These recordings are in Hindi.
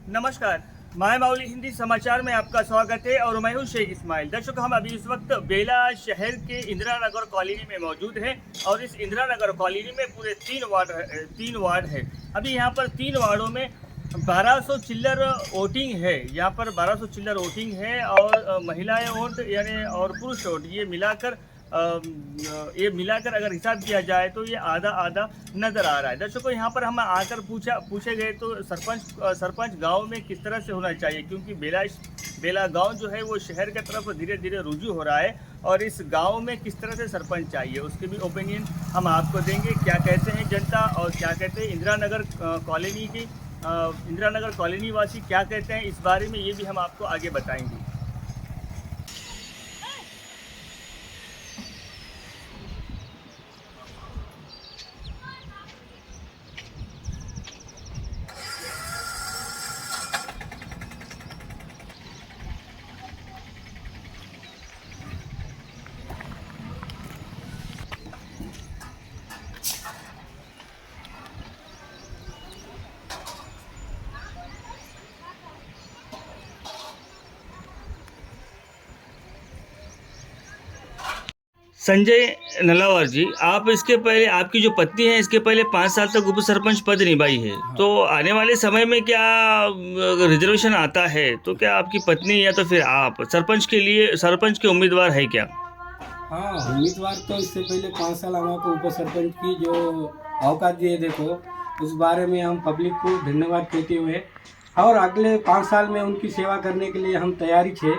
नमस्कार, माय माउली हिंदी समाचार में आपका स्वागत है और मैं हूं शेख इस्माइल। दर्शकों, हम अभी इस वक्त बेला शहर के इंदिरा नगर कॉलोनी में मौजूद हैं और इस इंदिरा नगर कॉलोनी में पूरे तीन वार्ड है। अभी यहां पर 3 वार्डों में 1200 चिल्लर वोटिंग है। यहाँ पर 1200 चिल्लर वोटिंग है और महिलाएं वोट यानी और पुरुष वोट ये मिलाकर अगर हिसाब किया जाए तो ये आधा आधा नज़र आ रहा है। दर्शकों, यहाँ पर हम आकर पूछे गए तो सरपंच गांव में किस तरह से होना चाहिए, क्योंकि बेला गांव जो है वो शहर की तरफ धीरे धीरे रुजू हो रहा है और इस गांव में किस तरह से सरपंच चाहिए उसके भी ओपिनियन हम आपको देंगे। क्या कहते हैं जनता और क्या कहते हैं इंदिरा नगर कॉलोनी वासी क्या कहते हैं इस बारे में, ये भी हम आपको आगे बताएंगे। संजय नलावर जी, आप इसके पहले आपकी जो पत्नी है इसके पहले 5 साल तक उप सरपंच पद निभाई है। तो आने वाले समय में क्या रिजर्वेशन आता है तो क्या आपकी पत्नी या तो फिर आप सरपंच के उम्मीदवार है क्या? हाँ, उम्मीदवार तो इससे पहले 5 साल हमको उप सरपंच की जो अवकाश दिए, देखो उस बारे में हम पब्लिक को धन्यवाद देते हुए और अगले 5 साल में उनकी सेवा करने के लिए हम तैयारी छे।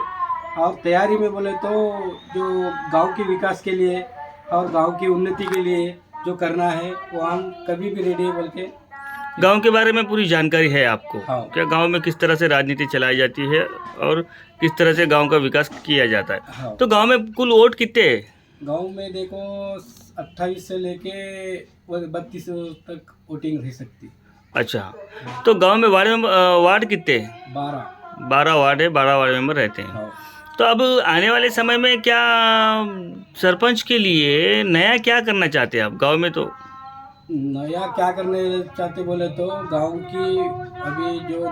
और तैयारी में बोले तो जो गांव के विकास के लिए और गांव की उन्नति के लिए जो करना है वो हम कभी भी रेडी है बोल के। गांव के बारे में पूरी जानकारी है आपको? हाँ। क्या गांव में किस तरह से राजनीति चलाई जाती है और किस तरह से गांव का विकास किया जाता है? हाँ। तो गांव में कुल वोट कितने हैं? गांव में देखो 28 से लेके 32 तक वोटिंग रह सकती। अच्छा, तो गांव में वार्ड कितने हैं? 12 वार्ड है, 12 वार्ड मेंबर रहते हैं। हाँ। तो अब आने वाले समय में क्या सरपंच के लिए नया क्या करना चाहते हैं आप गांव में? तो नया क्या करने चाहते बोले तो गांव की अभी जो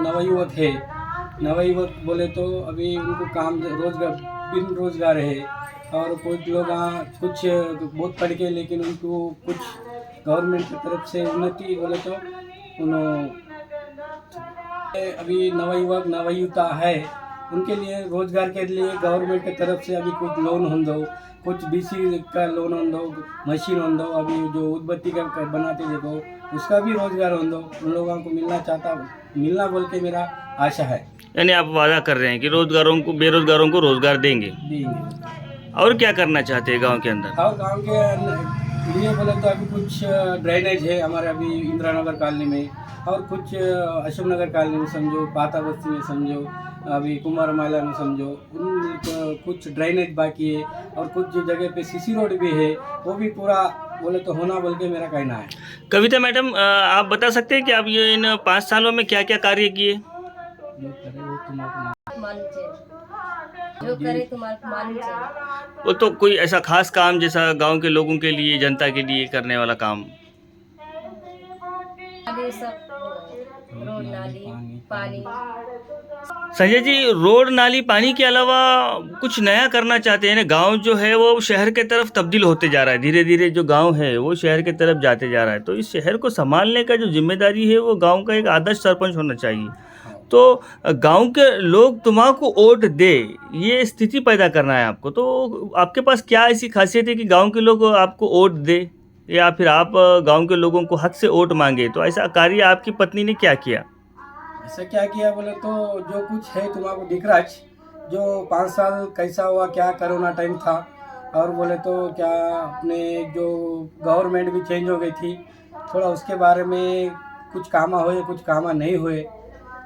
नवयुवक बोले तो अभी उनको काम बिन रोजगार है और कुछ लोग कुछ बहुत पढ़ के लेकिन उनको कुछ गवर्नमेंट की तरफ से उन्नति बोले तो उन्होंने अभी नवयुवता है उनके लिए रोजगार के लिए गवर्नमेंट की तरफ से अभी कुछ लोन हो दो, कुछ बीसी का लोन हो दो, मशीन हो दो, अभी जो उद्बत्ती का बनाते देखो उसका भी रोजगार हो दो, उन लोगों को मिलना बोल के मेरा आशा है। यानी आप वादा कर रहे हैं कि बेरोजगारों को रोजगार देंगे। और क्या करना चाहते हैं गांव के अंदर? और गांव के लिए बोले तो अभी कुछ ड्रेनेज है हमारे अभी इंदिरा नगर कॉलोनी में और कुछ अशोक नगर कॉलोनी में समझो, पाता बस्ती में समझो, अभी कुमार माला में समझो, कुछ ड्रेनेज बाकी है और कुछ जगह पे सीसी रोड भी है, वो भी पूरा बोले तो होना बोल के मेरा कहना है। कविता मैडम, आप बता सकते हैं कि आप ये इन 5 सालों में क्या क्या कार्य किए? जो करे वो तुम्हारा मालूम चाहिए। वो तो कोई ऐसा खास काम जैसा गांव के लोगों के लिए, जनता के लिए करने वाला काम? रोड नाली पानी। संजय जी, रोड नाली पानी के अलावा कुछ नया करना चाहते हैं ना? गांव जो है वो शहर के तरफ तब्दील होते जा रहा है, धीरे धीरे जो गांव है वो शहर के तरफ जाते जा रहा है। तो इस शहर को संभालने का जो जिम्मेदारी है वो गांव का एक आदर्श सरपंच होना चाहिए। तो गांव के लोग तुम्हारा वोट दे, ये स्थिति पैदा करना है आपको। तो आपके पास क्या ऐसी खासियत है कि गांव के लोग आपको वोट दे या फिर आप गांव के लोगों को हक से वोट मांगे? तो ऐसा कार्य आपकी पत्नी ने क्या किया? ऐसा क्या किया बोले तो जो कुछ है तुम्हारा दिख रहा है, जो 5 साल कैसा हुआ, क्या कोरोना टाइम था और बोले तो क्या अपने जो गवर्नमेंट भी चेंज हो गई थी, थोड़ा उसके बारे में कुछ कामा हुए कुछ कामा नहीं हुए,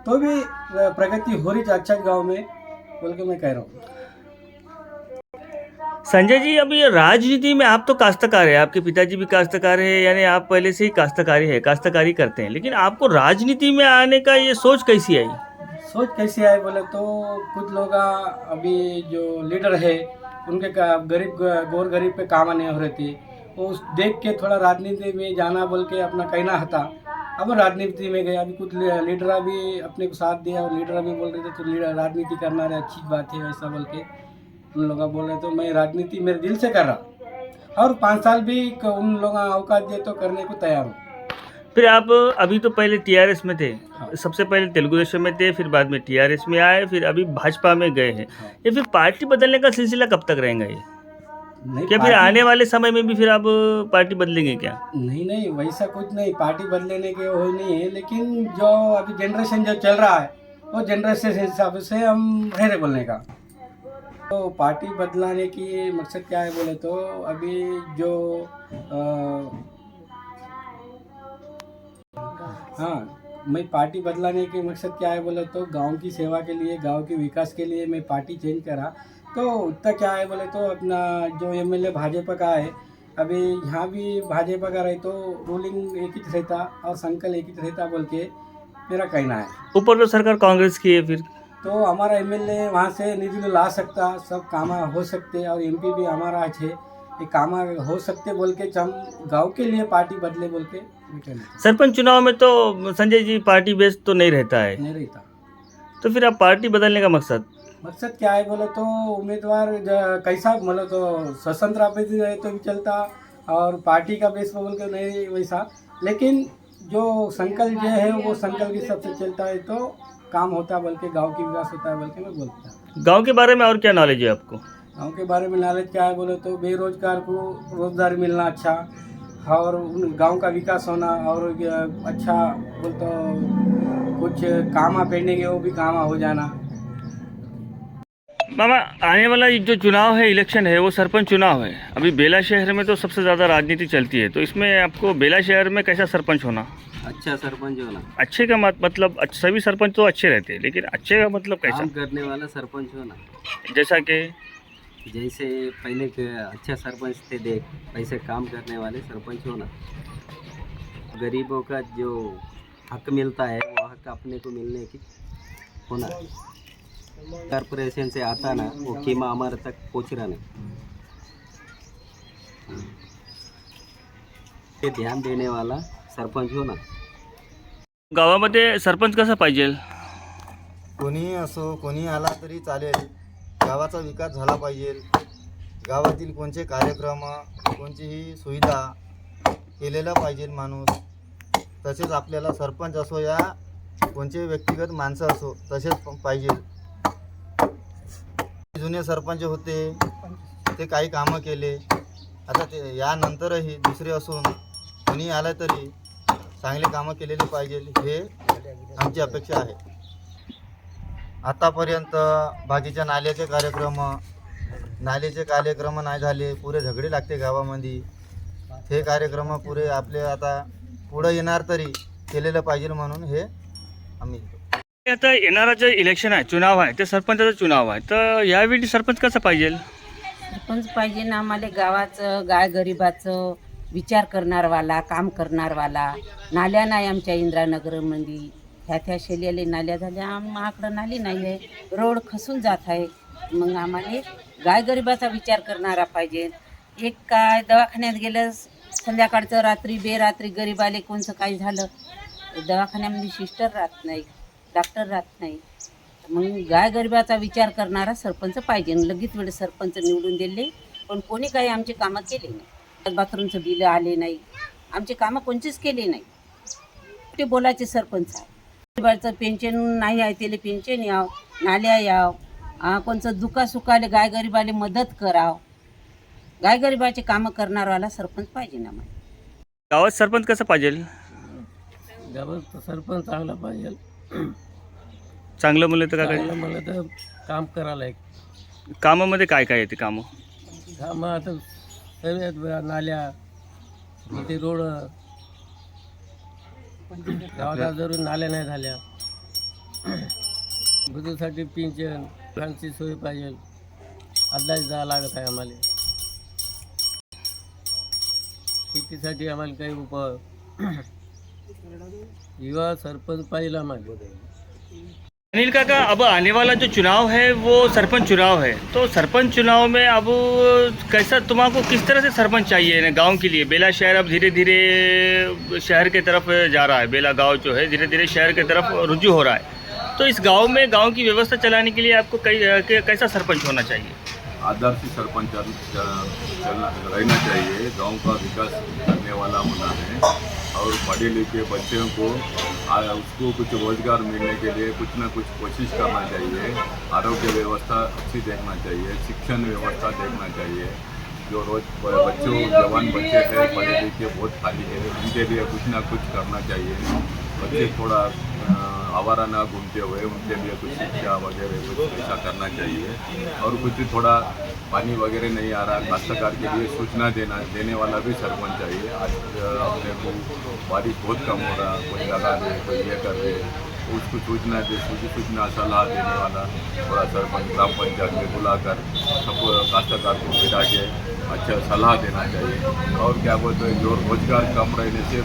तो भी प्रगति हो रही है अच्छा गांव में बोल के मैं कह रहा हूँ। संजय जी, अब ये राजनीति में आप तो काश्तकार है, आपके पिताजी भी काश्तकार है, यानी आप पहले से ही काश्तकारी करते हैं, लेकिन आपको राजनीति में आने का ये सोच कैसी आई? सोच कैसे आए बोले तो कुछ लोग अभी जो लीडर है उनके गौर गरीब पे काम नहीं हो रहे थे, वो देख के थोड़ा राजनीति में जाना बोल के अपना कहना था अब राजनीति में गए, अभी कुछ लीडर भी अपने को साथ दिया और लीडर भी बोल रहे थे तो लीडर राजनीति करना है अच्छी बात है ऐसा बोल के उन लोग बोल रहे तो मैं राजनीति मेरे दिल से कर रहा और 5 साल भी उन लोग अवकाश दिए तो करने को तैयार हूँ। फिर आप अभी तो पहले टीआरएस में थे, हाँ। सबसे पहले तेलुगु देशम में थे, फिर बाद में टीआरएस में आए, फिर अभी भाजपा में गए हैं। हाँ। ये फिर पार्टी बदलने का सिलसिला कब तक रहेगा ये? नहीं क्या फिर पार्टी- आने वाले समय में भी फिर आप पार्टी बदलेंगे क्या? नहीं वैसा कुछ नहीं, पार्टी बदलने के वो नहीं है, लेकिन जो अभी जनरेशन जो चल रहा है वो जनरेशन के हिसाब से हम रहे बोलने का। तो पार्टी बदलाने की मकसद क्या है बोले तो अभी जो हाँ मैं पार्टी बदलाने के मकसद क्या है बोले तो गांव की सेवा के लिए, गांव के विकास के लिए मैं पार्टी चेंज करा। तो उतना क्या है बोले तो अपना जो एमएलए भाजपा का है, अभी यहाँ भी भाजपा का रहे तो रूलिंग एक ही रहता और संकल्प एक ही रहता बोल के मेरा कहना है। ऊपर तो सरकार कांग्रेस की है, फिर तो हमारा एमएलए वहाँ से निधि ला सकता, सब काम हो सकते और एमपी भी हमारा अच्छे ये काम हो सकते बोल के हम गांव के लिए पार्टी बदले बोल के सरपंच चुनाव में तो संजय जी पार्टी बेस्ड तो नहीं रहता है, नहीं रहता। तो फिर आप पार्टी बदलने का मकसद क्या है बोले तो उम्मीदवार कैसा मतलब तो स्वतंत्र अभ्यर्थी रहे तो भी चलता और पार्टी का बेस बोल के नहीं वैसा, लेकिन जो संकल्प जो है वो संकल्प के सबसे चलता है तो काम होता है बोल के, गाँव की विकास होता है बोल के मैं बोलता हूँ। गांव के बारे में और क्या नॉलेज है आपको? गाँव के बारे में नॉलेज क्या है बोले तो बेरोजगार को रोजगार मिलना अच्छा और गांव का विकास होना और अच्छा बोल तो कुछ काम पेंडिंग है वो भी काम हो जाना। मामा, आने वाला ये जो चुनाव है, इलेक्शन है, वो सरपंच चुनाव है। अभी बेला शहर में तो सबसे ज़्यादा राजनीति चलती है, तो इसमें आपको बेला शहर में कैसा सरपंच होना? अच्छा सरपंच होना, अच्छे का मतलब सभी सरपंच तो अच्छे रहते हैं, लेकिन अच्छे का मतलब कैसा? काम करने वाला सरपंच होना। जैसा कि जैसे पहले के अच्छा सरपंच थे देख, वैसे काम करने वाले सरपंच होना। गरीबों का जो हक मिलता है वो हक अपने को मिलने की होना। कॉर्पोरेशन से आता ना वो कीमा हमारे तक पहुँच रहा नहीं, ये ध्यान देने वाला सरपंच होना। गावामध्ये सरपंच कसा पाहिजे? कोणीही असो, कोणी आला तरी चालेल, गावाचा विकास झाला पाहिजे। गावातील कोणते कार्यक्रम, कोणतीही सुविधा केलेला पाहिजे माणूस। तसेच आपल्याला सरपंच असो या कोणते व्यक्तिगत माणसं असो तसेच पाहिजे। जुने सरपंच होते ते काही कामं केले, आता ते यानंतरही दुसरे असून कोणी आला तरी चांगले कामं केलेली पाहिजे, हे आमची अपेक्षा आहे। आतापर्यंत बाकीच्या नाल्याचे कार्यक्रम नाही झाले, पुरे झगडे लागते गावामध्ये। हे कार्यक्रम पुरे आपले आता पुढे येणार तरी केलेलं पाहिजे म्हणून हे आम्ही आता येणारा जे इलेक्शन आहे, चुनाव आहे, ते सरपंचाचा चुनाव आहे, तर यावेळी सरपंच कसा पाहिजे? सरपंच पाहिजे ना आम्हाला गावाचं, गाय गरिबाचं विचार करणारवाला, काम करणारवाला। नाल्या नाही आमच्या इंदिरानगरमध्ये, ह्या शेलेले नाल्या झाल्या, आमच्याकडं नाली नाही आहे, रोड खसून जात आहे। मग आम्हाला गाय गरिबाचा विचार करणारा पाहिजे। एक काय दवाखान्यात गेलं संध्याकाळचं रात्री बेरात्री गरिबाले कोणचं काही झालं, दवाखान्यामध्ये सिस्टर राहत नाही, डॉक्टर राहत नाही। मग गाय गरिबाचा विचार करणारा सरपंच पाहिजे। लगेच वेळेस सरपंच निवडून दिले, पण कोणी काही आमची कामं केली नाही। बाथरूमचं बिल आले नाही, आमची कामं कोणतीच केली नाही। ते बोलायचे सरपंच आहे, गरिबाचं पेन्शन नाही आहे, त्याला पेन्शन याव, नाल्या याव, कोणचं दुखासुखाले गाय गरिबाले मदत कराव। गाय गरिबाचे कामं करणारवाला सरपंच पाहिजे ना मला। गावात सरपंच कसं पाहिजे? गावात सरपंच चांगला पाहिजे। चांगलं म्हणलं तर काय? चांगलं म्हणलं तर काम करायला एक कामामध्ये काय काय येते कामं? कामं आता सर्व नाल्या, इथे रोड, गावात जरूर नाल्या नाही झाल्या, बुजुर्गसाठी पेन्शन, फळांची सोय पाहिजे, आदलाच जावं लागत आहे आम्हाला। शेतीसाठी आम्हाला काही उपाय युवा सरपंच पाहिजे आम्हाला। अनिल काका, अब आने वाला जो चुनाव है वो सरपंच चुनाव है, तो सरपंच चुनाव में अब कैसा तुम्हारा किस तरह से सरपंच चाहिए ना गांव के लिए? बेला शहर अब धीरे धीरे शहर के तरफ जा रहा है, बेला गांव जो है धीरे धीरे शहर के तरफ रुजू हो रहा है, तो इस गांव में गांव की व्यवस्था चलाने के लिए आपको कैसा सरपंच होना चाहिए? आदर्श सरपंच रहना चाहिए, गांव का विकास करने वाला होना है और पढ़े लिखे बच्चों को उसको कुछ रोजगार मिलने के लिए कुछ ना कुछ कोशिश करना चाहिए। आरोग्य व्यवस्था अच्छी देखना चाहिए, शिक्षण व्यवस्था देखना चाहिए। जो रोज बच्चों जवान बच्चे हैं पढ़े लिखे बहुत खाली है, उनके लिए कुछ ना कुछ करना चाहिए। बच्चे थोड़ा आवारा ना घूमते हुए उनके लिए कुछ शिक्षा वगैरह कुछ ऐसा करना चाहिए। और कुछ थोड़ा पानी वगैरह नहीं आ रहा, काश्तकार के लिए सूचना देने वाला भी सरपंच चाहिए। आज अपने को बारिश बहुत कम हो रहा, कोई लगा दे कोई ये कर दे, उसको सूचना सलाह देने वाला थोड़ा सरपंच ग्राम पंचायत में बुलाकर सबको काश्तकार को बिठा के अच्छा सलाह देना चाहिए। और क्या बोलते हैं, जो रोजगार कम रहने से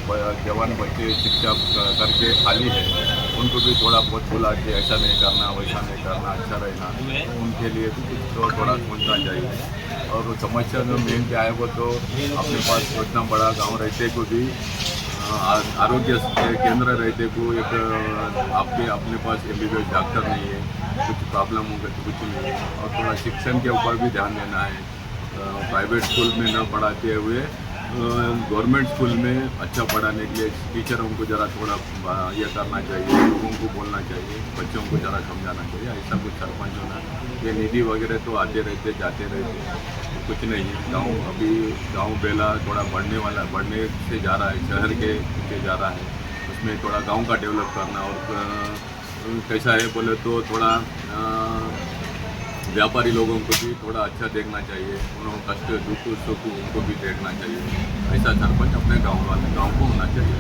जवान बच्चे शिक्षा करके खाली है, उनको भी थोड़ा बहुत बुला के ऐसा नहीं करना वैसा नहीं करना, अच्छा रहना, उनके लिए भी कुछ तो थोड़ा सोचना चाहिए। और समस्या जो मेन क्या है वो तो अपने पास इतना बड़ा गांव रहते को भी आरोग्य केंद्र रहते को एक आपके अपने पास MBBS डॉक्टर नहीं है, कुछ प्रॉब्लम होगा तो कुछ नहीं है। और थोड़ा शिक्षण के ऊपर भी ध्यान देना है, प्राइवेट स्कूल में न पढ़ाते हुए गवर्नमेंट स्कूल में अच्छा पढ़ाने के लिए टीचरों को ज़रा थोड़ा ये करना चाहिए, लोगों को बोलना चाहिए, बच्चों को ज़रा समझाना चाहिए। ऐसा कुछ सरपंच होना, ये निधि वगैरह तो आते रहते जाते रहते, कुछ नहीं है। गांव बेला थोड़ा बढ़ने से जा रहा है, शहर के पीछे जा रहा है, उसमें थोड़ा गांव का डेवलप करना। और कैसा है बोले तो थोड़ा व्यापारी लोगों को भी थोड़ा अच्छा देखना चाहिए, उन्होंने कष्ट दुख सुख उनको भी देखना चाहिए। ऐसा सरपंच अपने गांव को होना चाहिए।